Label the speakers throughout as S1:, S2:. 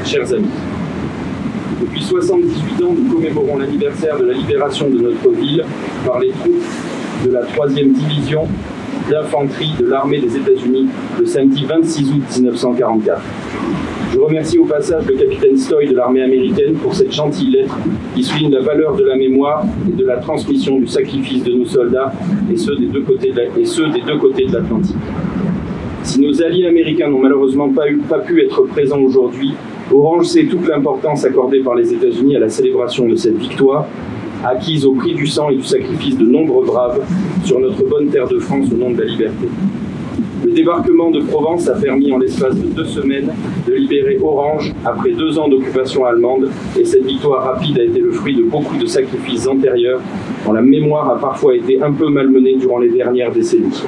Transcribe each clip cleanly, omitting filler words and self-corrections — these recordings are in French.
S1: chers amis. Depuis 78 ans, nous commémorons l'anniversaire de la libération de notre ville par les troupes de la 3e division d'infanterie de l'armée des États-Unis le samedi 26 août 1944. Je remercie au passage le capitaine Stoy de l'armée américaine pour cette gentille lettre qui souligne la valeur de la mémoire et de la transmission du sacrifice de nos soldats et ceux des deux côtés de l'Atlantique. Si nos alliés américains n'ont malheureusement pas pu être présents aujourd'hui, Orange sait toute l'importance accordée par les États-Unis à la célébration de cette victoire, acquise au prix du sang et du sacrifice de nombreux braves sur notre bonne terre de France au nom de la liberté. Le débarquement de Provence a permis en l'espace de 2 semaines de libérer Orange après 2 ans d'occupation allemande, et cette victoire rapide a été le fruit de beaucoup de sacrifices antérieurs dont la mémoire a parfois été un peu malmenée durant les dernières décennies.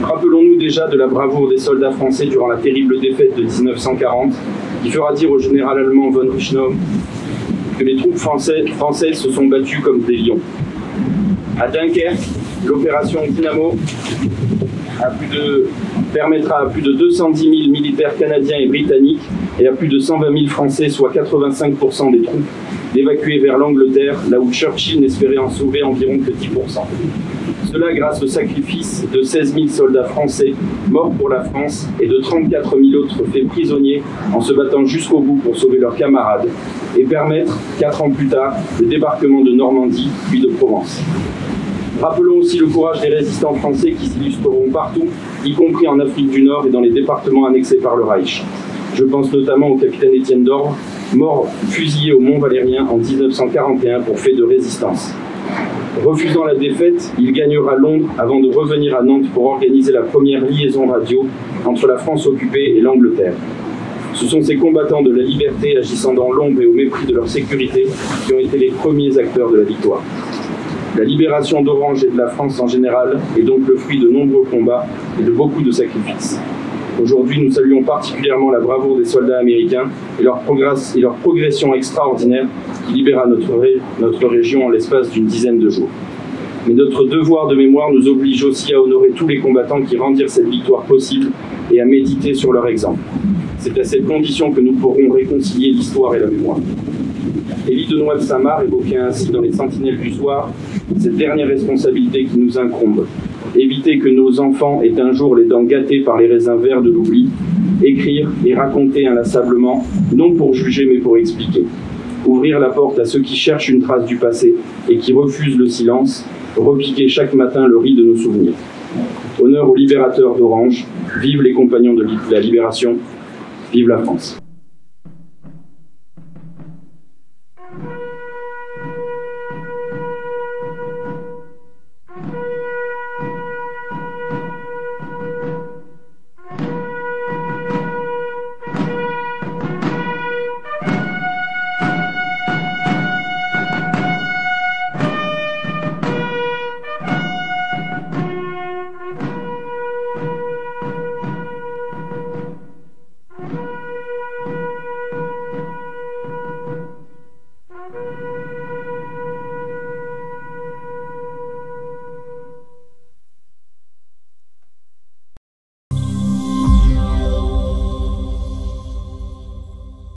S1: Rappelons-nous déjà de la bravoure des soldats français durant la terrible défaite de 1940, qui fera dire au général allemand von Richnau que les troupes françaises se sont battues comme des lions. À Dunkerque, l'opération Dynamo permettra à plus de 210 000 militaires canadiens et britanniques et à plus de 120 000 Français, soit 85% des troupes, d'évacuer vers l'Angleterre, là où Churchill n'espérait en sauver environ que 10%. Cela grâce au sacrifice de 16 000 soldats français morts pour la France et de 34 000 autres faits prisonniers en se battant jusqu'au bout pour sauver leurs camarades et permettre, 4 ans plus tard, le débarquement de Normandie puis de Provence. Rappelons aussi le courage des résistants français qui s'illustreront partout, y compris en Afrique du Nord et dans les départements annexés par le Reich. Je pense notamment au capitaine Étienne Dorve, mort fusillé au Mont-Valérien en 1941 pour fait de résistance. Refusant la défaite, il gagnera Londres avant de revenir à Nantes pour organiser la première liaison radio entre la France occupée et l'Angleterre. Ce sont ces combattants de la liberté agissant dans l'ombre et au mépris de leur sécurité qui ont été les premiers acteurs de la victoire. La libération d'Orange et de la France en général est donc le fruit de nombreux combats et de beaucoup de sacrifices. Aujourd'hui, nous saluons particulièrement la bravoure des soldats américains et leur progression extraordinaire qui libéra notre région en l'espace d'une dizaine de jours. Mais notre devoir de mémoire nous oblige aussi à honorer tous les combattants qui rendirent cette victoire possible et à méditer sur leur exemple. C'est à cette condition que nous pourrons réconcilier l'histoire et la mémoire. Élie de Noailles de Saint-Marc évoquait ainsi dans les Sentinelles du soir cette dernière responsabilité qui nous incombe. Éviter que nos enfants aient un jour les dents gâtées par les raisins verts de l'oubli, écrire et raconter inlassablement, non pour juger mais pour expliquer. Ouvrir la porte à ceux qui cherchent une trace du passé et qui refusent le silence, repiquer chaque matin le riz de nos souvenirs. Honneur aux libérateurs d'Orange, vive les compagnons de la libération, vive la France.